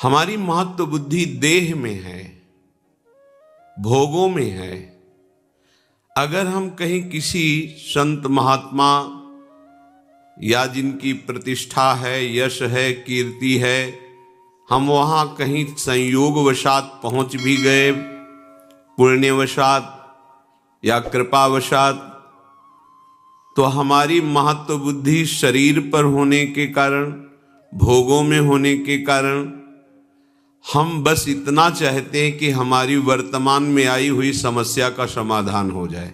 हमारी महत्व बुद्धि देह में है, भोगों में है। अगर हम कहीं किसी संत महात्मा या जिनकी प्रतिष्ठा है, यश है, कीर्ति है, हम वहां कहीं संयोगवशात पहुंच भी गए, पुण्यवशात या कृपावशात, तो हमारी महत्व बुद्धि शरीर पर होने के कारण, भोगों में होने के कारण, हम बस इतना चाहते हैं कि हमारी वर्तमान में आई हुई समस्या का समाधान हो जाए।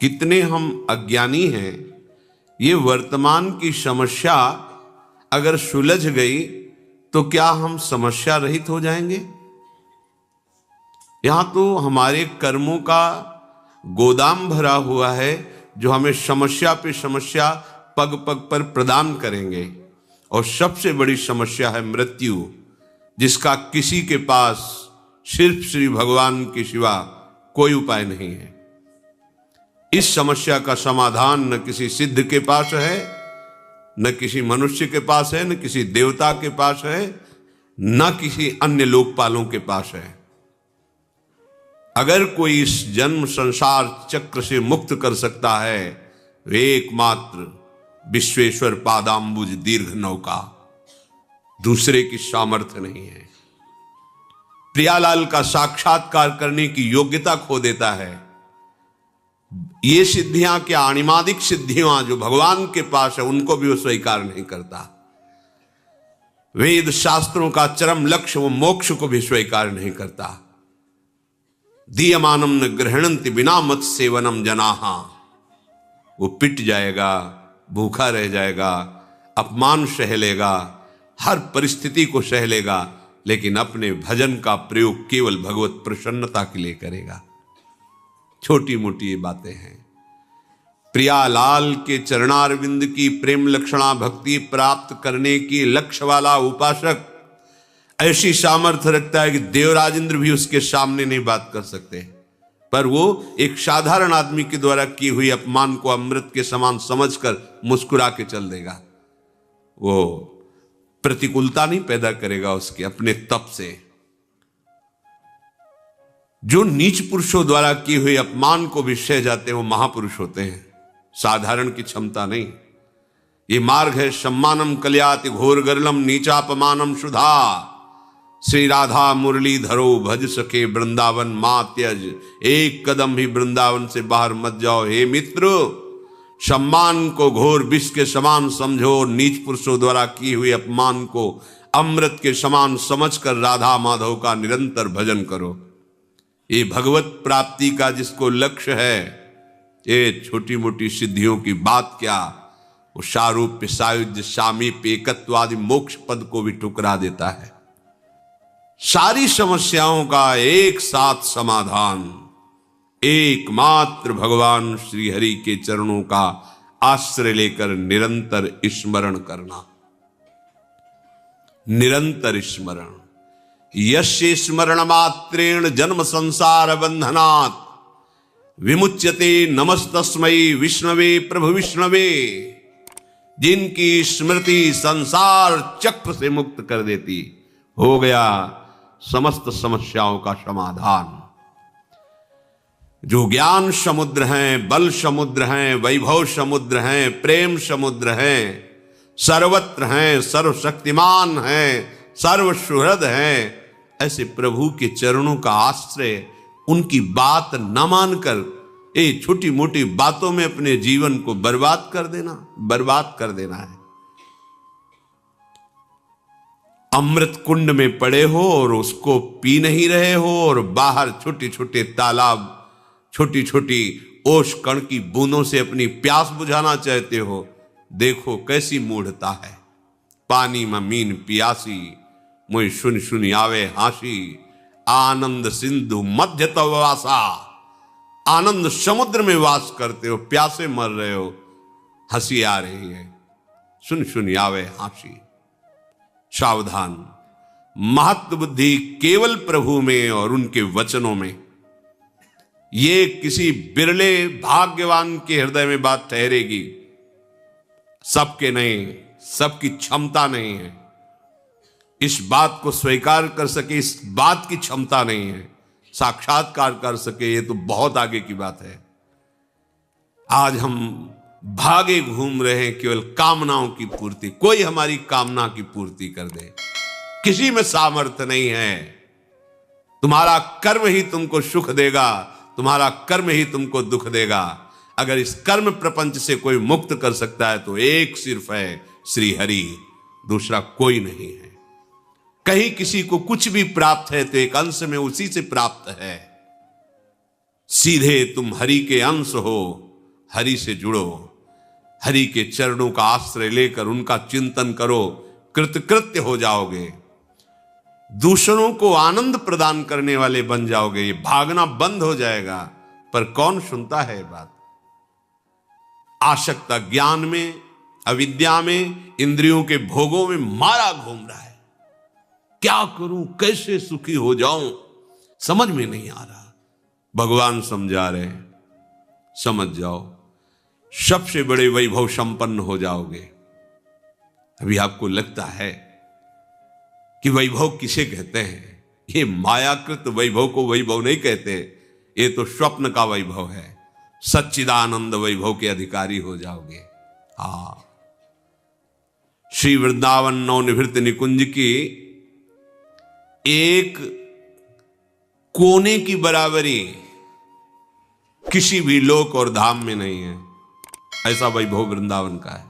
कितने हम अज्ञानी हैं। ये वर्तमान की समस्या अगर सुलझ गई तो क्या हम समस्या रहित हो जाएंगे? यहां तो हमारे कर्मों का गोदाम भरा हुआ है जो हमें समस्या पे समस्या पग पग पर प्रदान करेंगे। और सबसे बड़ी समस्या है मृत्यु, जिसका किसी के पास सिर्फ श्री भगवान के सिवा कोई उपाय नहीं है। इस समस्या का समाधान न किसी सिद्ध के पास है, न किसी मनुष्य के पास है, न किसी देवता के पास है, न किसी अन्य लोकपालों के पास है। अगर कोई इस जन्म संसार चक्र से मुक्त कर सकता है, वे एकमात्र विश्वेश्वर पादाम्बुज दीर्घ नौका, दूसरे की सामर्थ्य नहीं है। प्रियालाल का साक्षात्कार करने की योग्यता खो देता है। ये सिद्धियां क्या, अणिमादिक सिद्धियां जो भगवान के पास है, उनको भी वो स्वीकार नहीं करता। वेद शास्त्रों का चरम लक्ष्य, वो मोक्ष को भी स्वीकार नहीं करता। दीयमानम न ग्रहणंति बिना मत सेवनम जनाहा, वो पिट जाएगा, भूखा रह जाएगा, अपमान सह लेगा, हर परिस्थिति को सह लेगा, लेकिन अपने भजन का प्रयोग केवल भगवत प्रसन्नता के लिए करेगा। छोटी मोटी ये बातें हैं। प्रियालाल के चरणारविंद की प्रेम लक्षणा भक्ति प्राप्त करने की लक्ष्य वाला उपासक ऐसी सामर्थ्य रखता है कि देवराजेंद्र भी उसके सामने नहीं बात कर सकते, पर वो एक साधारण आदमी के द्वारा की हुई अपमान को अमृत के समान समझकर मुस्कुरा के चल देगा। वो प्रतिकूलता नहीं पैदा करेगा उसके अपने तप से। जो नीच पुरुषों द्वारा की हुई अपमान को भी सह जाते हैं, वो महापुरुष होते हैं, साधारण की क्षमता नहीं। ये मार्ग है सम्मानम कल्याति घोर गरलम नीचापमानम सुधा। श्री राधा मुरली धरो भज सके वृंदावन मां त्यज, एक कदम भी वृंदावन से बाहर मत जाओ। हे मित्र, सम्मान को घोर विष के समान समझो, नीच पुरुषों द्वारा की हुई अपमान को अमृत के समान समझकर राधा माधव का निरंतर भजन करो। ये भगवत प्राप्ति का जिसको लक्ष्य है, ये छोटी मोटी सिद्धियों की बात क्या, वो सारूप्य सायुज्य सामीप्य एकत्वादि मोक्ष पद को भी ठुकरा देता है। सारी समस्याओं का एक साथ समाधान एकमात्र भगवान श्री हरि के चरणों का आश्रय लेकर निरंतर स्मरण करना। निरंतर स्मरण। यस्य स्मरण मात्रेण जन्म संसार बंधनात् विमुच्यते नमस्तस्मै विष्णवे प्रभु विष्णवे। जिनकी स्मृति संसार चक्र से मुक्त कर देती, हो गया समस्त समस्याओं का समाधान। जो ज्ञान समुद्र हैं, बल समुद्र हैं, वैभव समुद्र हैं, प्रेम समुद्र हैं, सर्वत्र हैं, सर्वशक्तिमान हैं, सर्वसुहृद हैं, ऐसे प्रभु के चरणों का आश्रय, उनकी बात न मानकर ये छोटी मोटी बातों में अपने जीवन को बर्बाद कर देना है। अमृत कुंड में पड़े हो और उसको पी नहीं रहे हो, और बाहर छोटे छोटे तालाब, छोटी छोटी ओश कण की बूंदों से अपनी प्यास बुझाना चाहते हो। देखो कैसी मूढ़ता है। पानी में मीन पियासी, मुझ सुन सुन आवे हासी, आनंद सिंधु मध्य तव वासा। आनंद समुद्र में वास करते हो, प्यासे मर रहे हो, हंसी आ रही है, सुन सुन आवे हासी। सावधान। महत्व बुद्धि केवल प्रभु में और उनके वचनों में। ये किसी बिरले भाग्यवान के हृदय में बात ठहरेगी, सबके नहीं, सबकी क्षमता नहीं है। इस बात को स्वीकार कर सके, इस बात की क्षमता नहीं है, साक्षात्कार कर सके, ये तो बहुत आगे की बात है। आज हम भागे घूम रहे हैं केवल कामनाओं की पूर्ति, कोई हमारी कामना की पूर्ति कर दे, किसी में सामर्थ्य नहीं है। तुम्हारा कर्म ही तुमको सुख देगा, तुम्हारा कर्म ही तुमको दुख देगा। अगर इस कर्म प्रपंच से कोई मुक्त कर सकता है तो एक सिर्फ है श्री हरि, दूसरा कोई नहीं है। कहीं किसी को कुछ भी प्राप्त है तो एक अंश में उसी से प्राप्त है। सीधे तुम हरि के अंश हो, हरि से जुड़ो, हरि के चरणों का आश्रय लेकर उनका चिंतन करो, कृतकृत्य हो जाओगे, दूसरों को आनंद प्रदान करने वाले बन जाओगे। ये भागना बंद हो जाएगा। पर कौन सुनता है बात? आसक्ता ज्ञान में, अविद्या में, इंद्रियों के भोगों में मारा घूम रहा है। क्या करूं, कैसे सुखी हो जाऊं, समझ में नहीं आ रहा। भगवान समझा रहे हैं, समझ जाओ, सबसे बड़े वैभव संपन्न हो जाओगे। अभी आपको लगता है कि वैभव किसे कहते हैं? ये मायाकृत वैभव को वैभव नहीं कहते, ये तो स्वप्न का वैभव है। सच्चिदानंद वैभव के अधिकारी हो जाओगे। हाँ, श्री वृंदावन नवनिभृत निकुंज की एक कोने की बराबरी किसी भी लोक और धाम में नहीं है। ऐसा वैभव वृंदावन का है।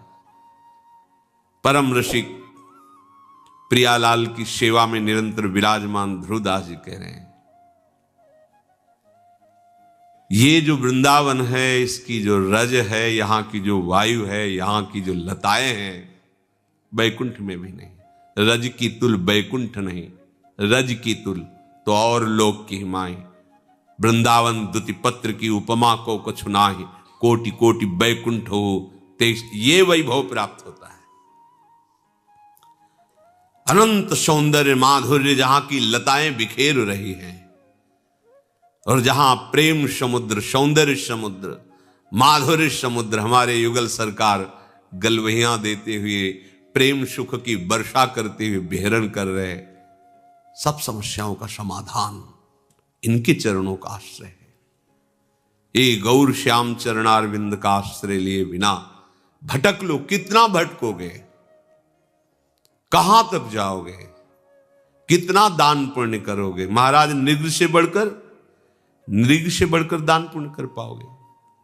परम ऋषिक प्रियालाल की सेवा में निरंतर विराजमान ध्रुवदास जी कह रहे हैं, ये जो वृंदावन है, इसकी जो रज है, यहां की जो वायु है, यहां की जो लताएं हैं, बैकुंठ में भी नहीं। रज की तुल बैकुंठ नहीं, रज की तुल तो और लोक की हिमाई। वृंदावन दुति पत्र की उपमा को कछु नाही, कोटि कोटि बैकुंठ हो तेज, ये वैभव प्राप्त होता है। अनंत सौंदर्य माधुर्य, जहां की लताएं बिखेर रही हैं और जहां प्रेम समुद्र, सौंदर्य समुद्र, माधुर्य समुद्र, हमारे युगल सरकार गलवहियां देते हुए प्रेम सुख की वर्षा करते हुए बेहरण कर रहे। सब समस्याओं का समाधान इनके चरणों का आश्रय है। ये गौर श्याम चरणारविंद का आश्रय लिए बिना भटक लो, कितना भटकोगे, कहां तक जाओगे, कितना दान पुण्य करोगे? महाराज नृग से बढ़कर दान पुण्य कर पाओगे?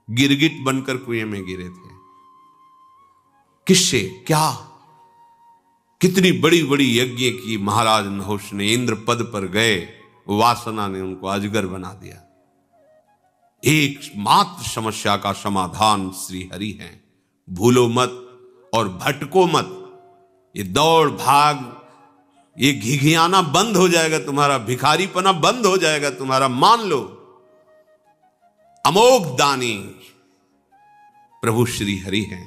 गिरगिट बनकर कुएं में गिरे थे। किससे क्या, कितनी बड़ी बड़ी यज्ञ की महाराज नहुष ने, इंद्र पद पर गए, वासना ने उनको अजगर बना दिया। एक मात्र समस्या का समाधान श्री हरि है। भूलो मत और भटको मत। ये दौड़ भाग, ये घिघियाना बंद हो जाएगा तुम्हारा, भिखारीपना बंद हो जाएगा तुम्हारा। मान लो अमोघ दानी प्रभु श्री हरि हैं।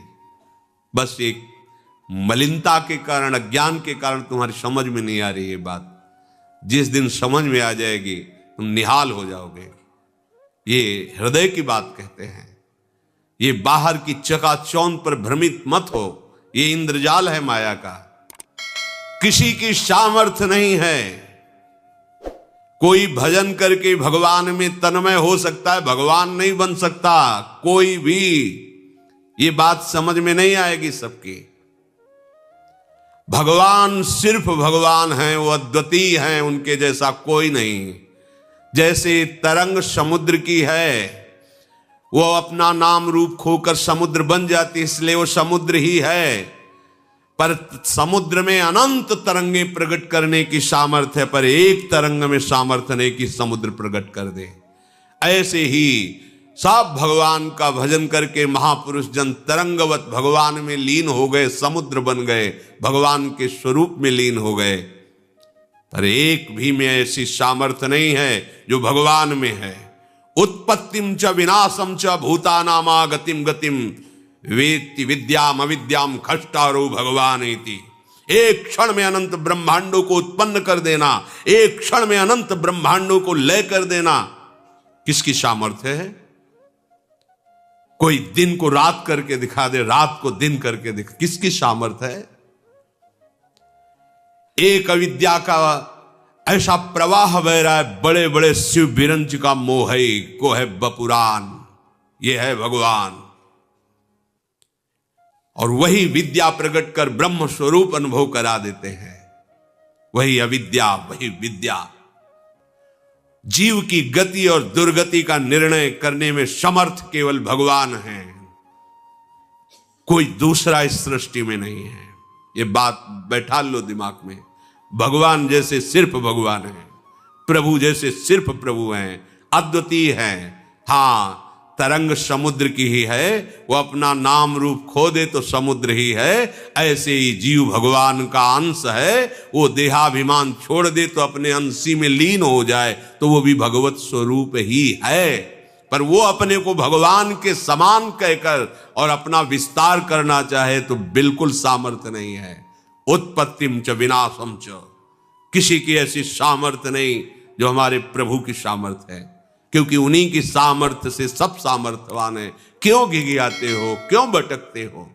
बस एक मलिनता के कारण, अज्ञान के कारण तुम्हारी समझ में नहीं आ रही है बात। जिस दिन समझ में आ जाएगी तुम निहाल हो जाओगे। ये हृदय की बात कहते हैं। ये बाहर की चकाचौंध पर भ्रमित मत हो, ये इंद्रजाल है माया का। किसी की सामर्थ्य नहीं है। कोई भजन करके भगवान में तन्मय हो सकता है, भगवान नहीं बन सकता कोई भी। ये बात समझ में नहीं आएगी सबकी। भगवान सिर्फ भगवान हैं, वो अद्वितीय हैं, उनके जैसा कोई नहीं। जैसे तरंग समुद्र की है, वो अपना नाम रूप खोकर समुद्र बन जाती, इसलिए वो समुद्र ही है। पर समुद्र में अनंत तरंगे प्रकट करने की सामर्थ्य है, पर एक तरंग में सामर्थ्य नहीं कि समुद्र प्रकट कर दे। ऐसे ही सब भगवान का भजन करके महापुरुष जन तरंगवत भगवान में लीन हो गए, समुद्र बन गए, भगवान के स्वरूप में लीन हो गए। पर एक भी में ऐसी सामर्थ्य नहीं है जो भगवान में है। उत्पत्तिम च विनाशम च भूतानामा गतिम गतिम वेत्ति विद्याम अविद्याम खष्टारो भगवान इति। एक क्षण में अनंत ब्रह्मांडों को उत्पन्न कर देना, एक क्षण में अनंत ब्रह्मांडों को लय कर देना, किसकी सामर्थ्य है? कोई दिन को रात करके दिखा दे, रात को दिन करके दिखा, किसकी सामर्थ्य है? एक अविद्या का ऐसा प्रवाह बह रहा है, बड़े बड़े शिव बिरंज का मोह को है बपुरान, ये है भगवान। और वही विद्या प्रकट कर ब्रह्म स्वरूप अनुभव करा देते हैं। वही अविद्या, वही विद्या। जीव की गति और दुर्गति का निर्णय करने में समर्थ केवल भगवान हैं, कोई दूसरा इस सृष्टि में नहीं है। ये बात बैठा लो दिमाग में। भगवान जैसे सिर्फ भगवान है, प्रभु जैसे सिर्फ प्रभु हैं, अद्वितीय हैं। हाँ, तरंग समुद्र की ही है, वो अपना नाम रूप खो दे तो समुद्र ही है। ऐसे ही जीव भगवान का अंश है, वो देहाभिमान छोड़ दे तो अपने अंशी में लीन हो जाए तो वो भी भगवत स्वरूप ही है। पर वो अपने को भगवान के समान कहकर और अपना विस्तार करना चाहे तो बिल्कुल सामर्थ्य नहीं है। उत्पत्तिम च विनाशम च, किसी की ऐसी सामर्थ्य नहीं जो हमारे प्रभु की सामर्थ्य है, क्योंकि उन्हीं की सामर्थ्य से सब सामर्थ्यवान है। क्यों घिघियाते हो, क्यों भटकते हो?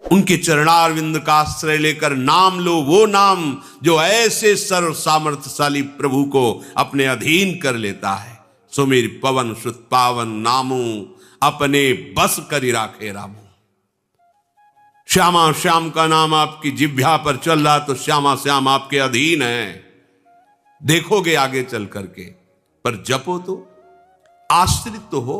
उनके चरणारविंद का आश्रय लेकर नाम लो, वो नाम जो ऐसे सर्व सामर्थ्यशाली प्रभु को अपने अधीन कर लेता है। सुमेर पवन सुत पावन नामू, अपने बस करी राखे रामू। श्यामा श्याम का नाम आपकी जिह्वा पर चल रहा तो श्यामा श्याम आपके अधीन है, देखोगे आगे चल करके। पर जपो तो, आश्रित तो हो।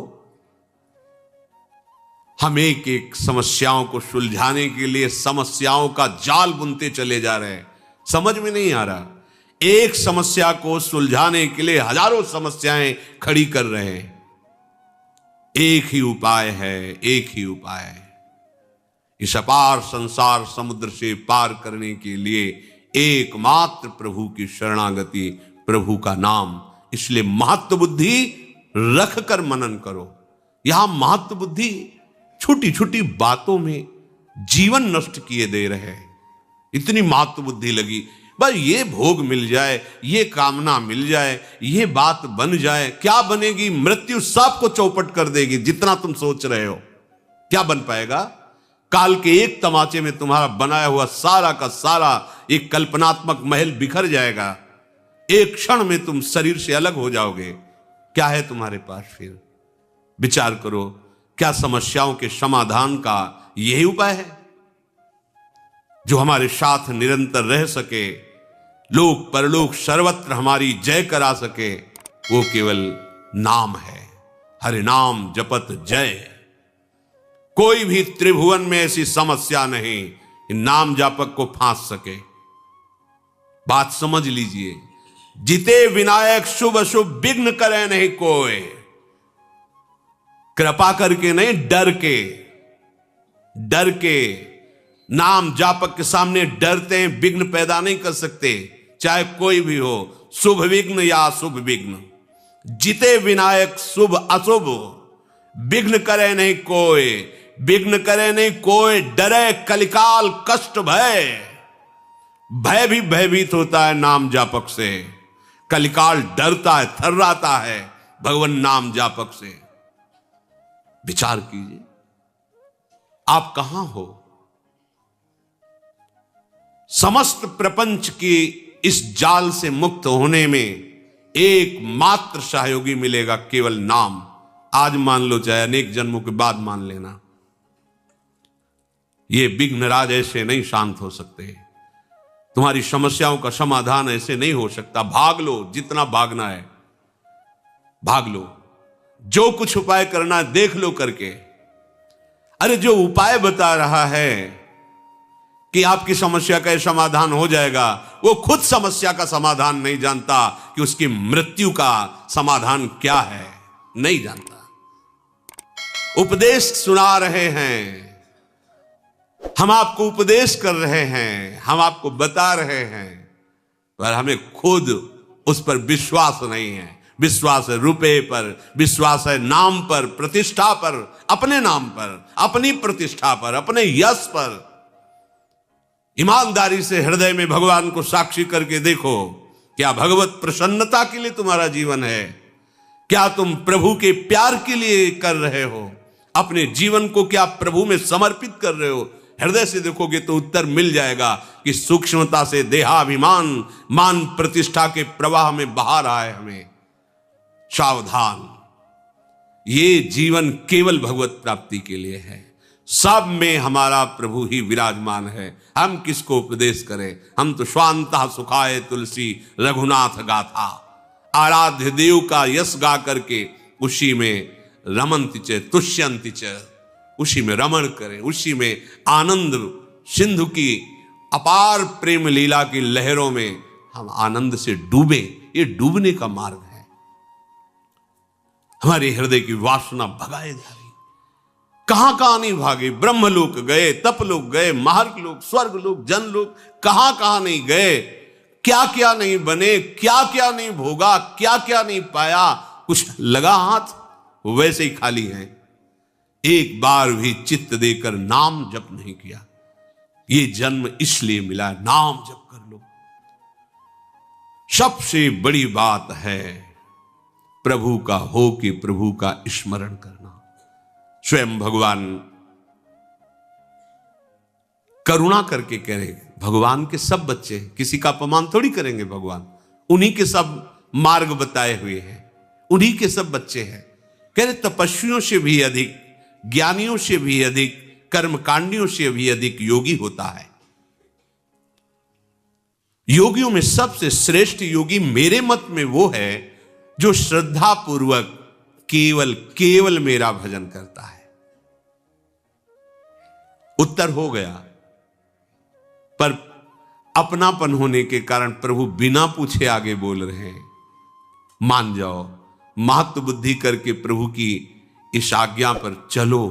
हम एक एक समस्याओं को सुलझाने के लिए समस्याओं का जाल बुनते चले जा रहे हैं, समझ में नहीं आ रहा। एक समस्या को सुलझाने के लिए हजारों समस्याएं खड़ी कर रहे हैं। एक ही उपाय है, एक ही उपाय है। इस अपार संसार समुद्र से पार करने के लिए एकमात्र प्रभु की शरणागति, प्रभु का नाम। इसलिए महत्व बुद्धि रख कर मनन करो। यहां महत्व बुद्धि छोटी छोटी बातों में जीवन नष्ट किए दे रहे हैं। इतनी महत्व बुद्धि लगी, बस ये भोग मिल जाए, ये कामना मिल जाए, ये बात बन जाए। क्या बनेगी? मृत्यु सबको चौपट कर देगी। जितना तुम सोच रहे हो क्या बन पाएगा? काल के एक तमाचे में तुम्हारा बनाया हुआ सारा का सारा एक कल्पनात्मक महल बिखर जाएगा। एक क्षण में तुम शरीर से अलग हो जाओगे। क्या है तुम्हारे पास फिर? विचार करो, क्या समस्याओं के समाधान का यही उपाय है जो हमारे साथ निरंतर रह सके, लोक परलोक सर्वत्र हमारी जय करा सके? वो केवल नाम है। हरि नाम जपत जय। कोई भी त्रिभुवन में ऐसी समस्या नहीं नाम जापक को फांस सके। बात समझ लीजिए। जिते विनायक शुभ अशुभ विघ्न करे नहीं कोई। कृपा करके नहीं, डर के नाम जापक के सामने डरते हैं, विघ्न पैदा नहीं कर सकते, चाहे कोई भी हो, शुभ विघ्न या अशुभ विघ्न। जिते विनायक शुभ अशुभ विघ्न करे नहीं कोई, विघ्न करे नहीं कोई। डरे कलिकाल कष्ट भय, भय भी भयभीत होता है नाम जापक से। कलिकाल डरता है, थर्राता है भगवान नाम जापक से। विचार कीजिए, आप कहां हो? समस्त प्रपंच की इस जाल से मुक्त होने में एकमात्र सहयोगी मिलेगा, केवल नाम। आज मान लो, चाहे अनेक जन्मों के बाद मान लेना। ये विघ्नराज ऐसे नहीं शांत हो सकते। तुम्हारी समस्याओं का समाधान ऐसे नहीं हो सकता। भाग लो, जितना भागना है भाग लो। जो कुछ उपाय करना है देख लो करके। अरे जो उपाय बता रहा है कि आपकी समस्या का समाधान हो जाएगा, वो खुद समस्या का समाधान नहीं जानता कि उसकी मृत्यु का समाधान क्या है, नहीं जानता। उपदेश सुना रहे हैं, हम आपको उपदेश कर रहे हैं, हम आपको बता रहे हैं, पर हमें खुद उस पर विश्वास नहीं है। विश्वास है रुपए पर, विश्वास है नाम पर, प्रतिष्ठा पर, अपने नाम पर, अपनी प्रतिष्ठा पर, अपने यश पर। ईमानदारी से हृदय में भगवान को साक्षी करके देखो, क्या भगवत प्रसन्नता के लिए तुम्हारा जीवन है? क्या तुम प्रभु के प्यार के लिए कर रहे हो? अपने जीवन को क्या प्रभु में समर्पित कर रहे हो? हृदय से देखोगे तो उत्तर मिल जाएगा कि सूक्ष्मता से देहाभिमान मान प्रतिष्ठा के प्रवाह में बहा रहा है हमें। सावधान, ये जीवन केवल भगवत प्राप्ति के लिए है। सब में हमारा प्रभु ही विराजमान है। हम किसको उपदेश करें? हम तो स्वांतः सुखाय तुलसी रघुनाथ गाथा, आराध्य देव का यश गा करके उसी में रमन्ति च तुष्यन्ति च, उसी में रमण करें, उसी में आनंद सिंधु की अपार प्रेम लीला की लहरों में हम आनंद से डूबे। ये डूबने का मार्ग है। हमारे हृदय की वासना भगाए जा रही, कहां कहां नहीं भागे। ब्रह्मलोक गए, तपलोक गए, महार्ग लोक, स्वर्ग लोक, जनलोक, कहां कहां नहीं गए। क्या क्या नहीं बने, क्या क्या नहीं भोगा, क्या क्या नहीं पाया। कुछ लगा हाथ वैसे ही खाली हैं। एक बार भी चित्त देकर नाम जप नहीं किया। ये जन्म इसलिए मिला, नाम जप कर लो। सबसे बड़ी बात है प्रभु का हो कि प्रभु का स्मरण करना। स्वयं भगवान करुणा करके कह रहे, भगवान के सब बच्चे, किसी का अपमान थोड़ी करेंगे भगवान, उन्हीं के सब मार्ग बताए हुए हैं, उन्हीं के सब बच्चे हैं। कह रहे तपस्वियों से भी अधिक, ज्ञानियों से भी अधिक, कर्मकांडियों से भी अधिक योगी होता है। योगियों में सबसे श्रेष्ठ योगी मेरे मत में वो है जो श्रद्धा पूर्वक केवल केवल मेरा भजन करता है। उत्तर हो गया, पर अपनापन होने के कारण प्रभु बिना पूछे आगे बोल रहे हैं। मान जाओ, महत्व बुद्धि करके प्रभु की इस आज्ञा पर चलो,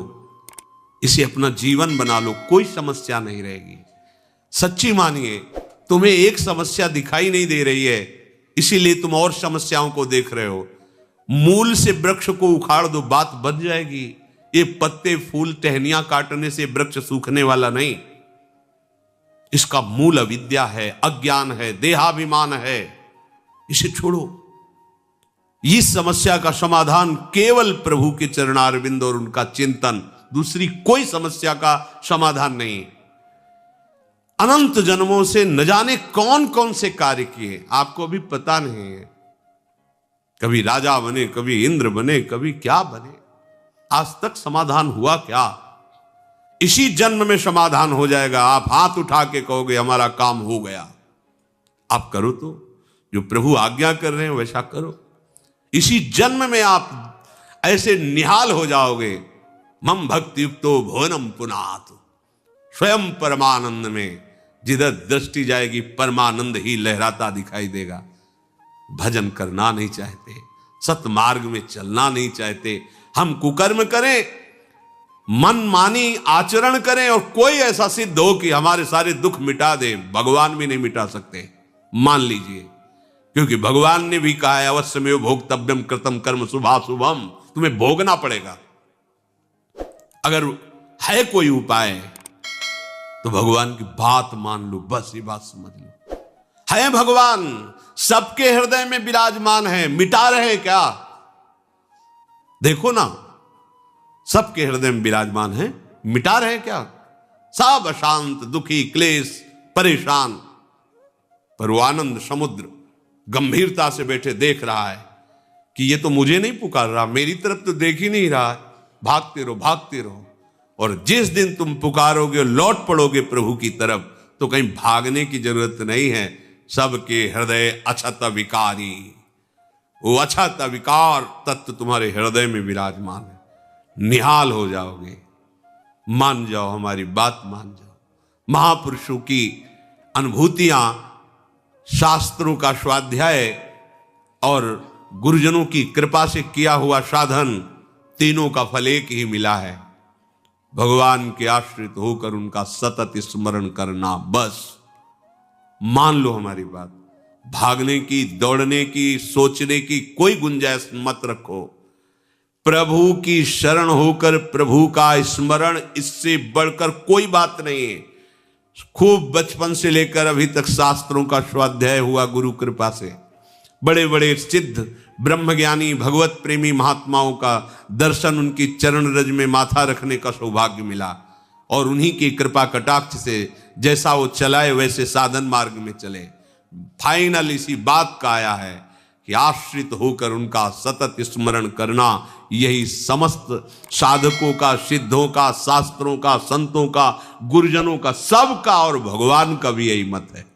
इसे अपना जीवन बना लो, कोई समस्या नहीं रहेगी। सच्ची मानिए, तुम्हें एक समस्या दिखाई नहीं दे रही है, इसीलिए तुम और समस्याओं को देख रहे हो। मूल से वृक्ष को उखाड़ दो, बात बन जाएगी। ये पत्ते फूल टहनियां काटने से वृक्ष सूखने वाला नहीं। इसका मूल अविद्या है, अज्ञान है, देहाभिमान है। इसे छोड़ो। इस समस्या का समाधान केवल प्रभु के चरणारविंद और उनका चिंतन, दूसरी कोई समस्या का समाधान नहीं। अनंत जन्मों से न जाने कौन कौन से कार्य किए, आपको भी पता नहीं है। कभी राजा बने, कभी इंद्र बने, कभी क्या बने, आज तक समाधान हुआ क्या? इसी जन्म में समाधान हो जाएगा। आप हाथ उठा के कहोगे हमारा काम हो गया। आप करो, तो जो प्रभु आज्ञा कर रहे हैं वैसा करो। इसी जन्म में आप ऐसे निहाल हो जाओगे। मम भक्ति युक्तो भुवनम पुनात, स्वयं परमानंद में जिधर दृष्टि जाएगी परमानंद ही लहराता दिखाई देगा। भजन करना नहीं चाहते, सतमार्ग में चलना नहीं चाहते, हम कुकर्म करें, मनमानी आचरण करें और कोई ऐसा सिद्ध हो कि हमारे सारे दुख मिटा दे, भगवान भी नहीं मिटा सकते। मान लीजिए, क्योंकि भगवान ने भी कहा है अवश्यमेव भोक्तव्यम कृतम कर्म शुभाशुभम, तुम्हें भोगना पड़ेगा। अगर है कोई उपाय तो भगवान की बात मान लो, बस ये बात समझ लो। है भगवान, सबके हृदय में विराजमान है, मिटा रहे क्या? देखो ना, सबके हृदय में विराजमान है, मिटा रहे क्या? सब अशांत, दुखी, क्लेश, परेशान, पर वो आनंद समुद्र गंभीरता से बैठे देख रहा है कि ये तो मुझे नहीं पुकार रहा, मेरी तरफ तो देख ही नहीं रहा। भागते रहो, भागते रहो। और जिस दिन तुम पुकारोगे, लौट पड़ोगे प्रभु की तरफ, तो कहीं भागने की जरूरत नहीं है। सबके हृदय अछत विकारी, वो अछत विकार तत्व तुम्हारे हृदय में विराजमान है। निहाल हो जाओगे। मान जाओ, हमारी बात मान जाओ। महापुरुषों की अनुभूतियां, शास्त्रों का स्वाध्याय और गुरुजनों की कृपा से किया हुआ साधन, तीनों का फल एक ही मिला है। भगवान के आश्रित होकर उनका सतत स्मरण करना। बस मान लो हमारी बात। भागने की, दौड़ने की, सोचने की कोई गुंजाइश मत रखो। प्रभु की शरण होकर प्रभु का स्मरण, इससे बढ़कर कोई बात नहीं है। खूब बचपन से लेकर अभी तक शास्त्रों का स्वाध्याय हुआ गुरु कृपा से। बड़े बड़े सिद्ध ब्रह्मज्ञानी भगवत प्रेमी महात्माओं का दर्शन, उनकी चरण रज में माथा रखने का सौभाग्य मिला। और उन्हीं की कृपा कटाक्ष से जैसा वो चलाए वैसे साधन मार्ग में चले। फाइनल इसी बात का आया है कि आश्रित होकर उनका सतत स्मरण करना, यही समस्त साधकों का, सिद्धों का, शास्त्रों का, संतों का, गुरुजनों का, सबका और भगवान का भी यही मत है।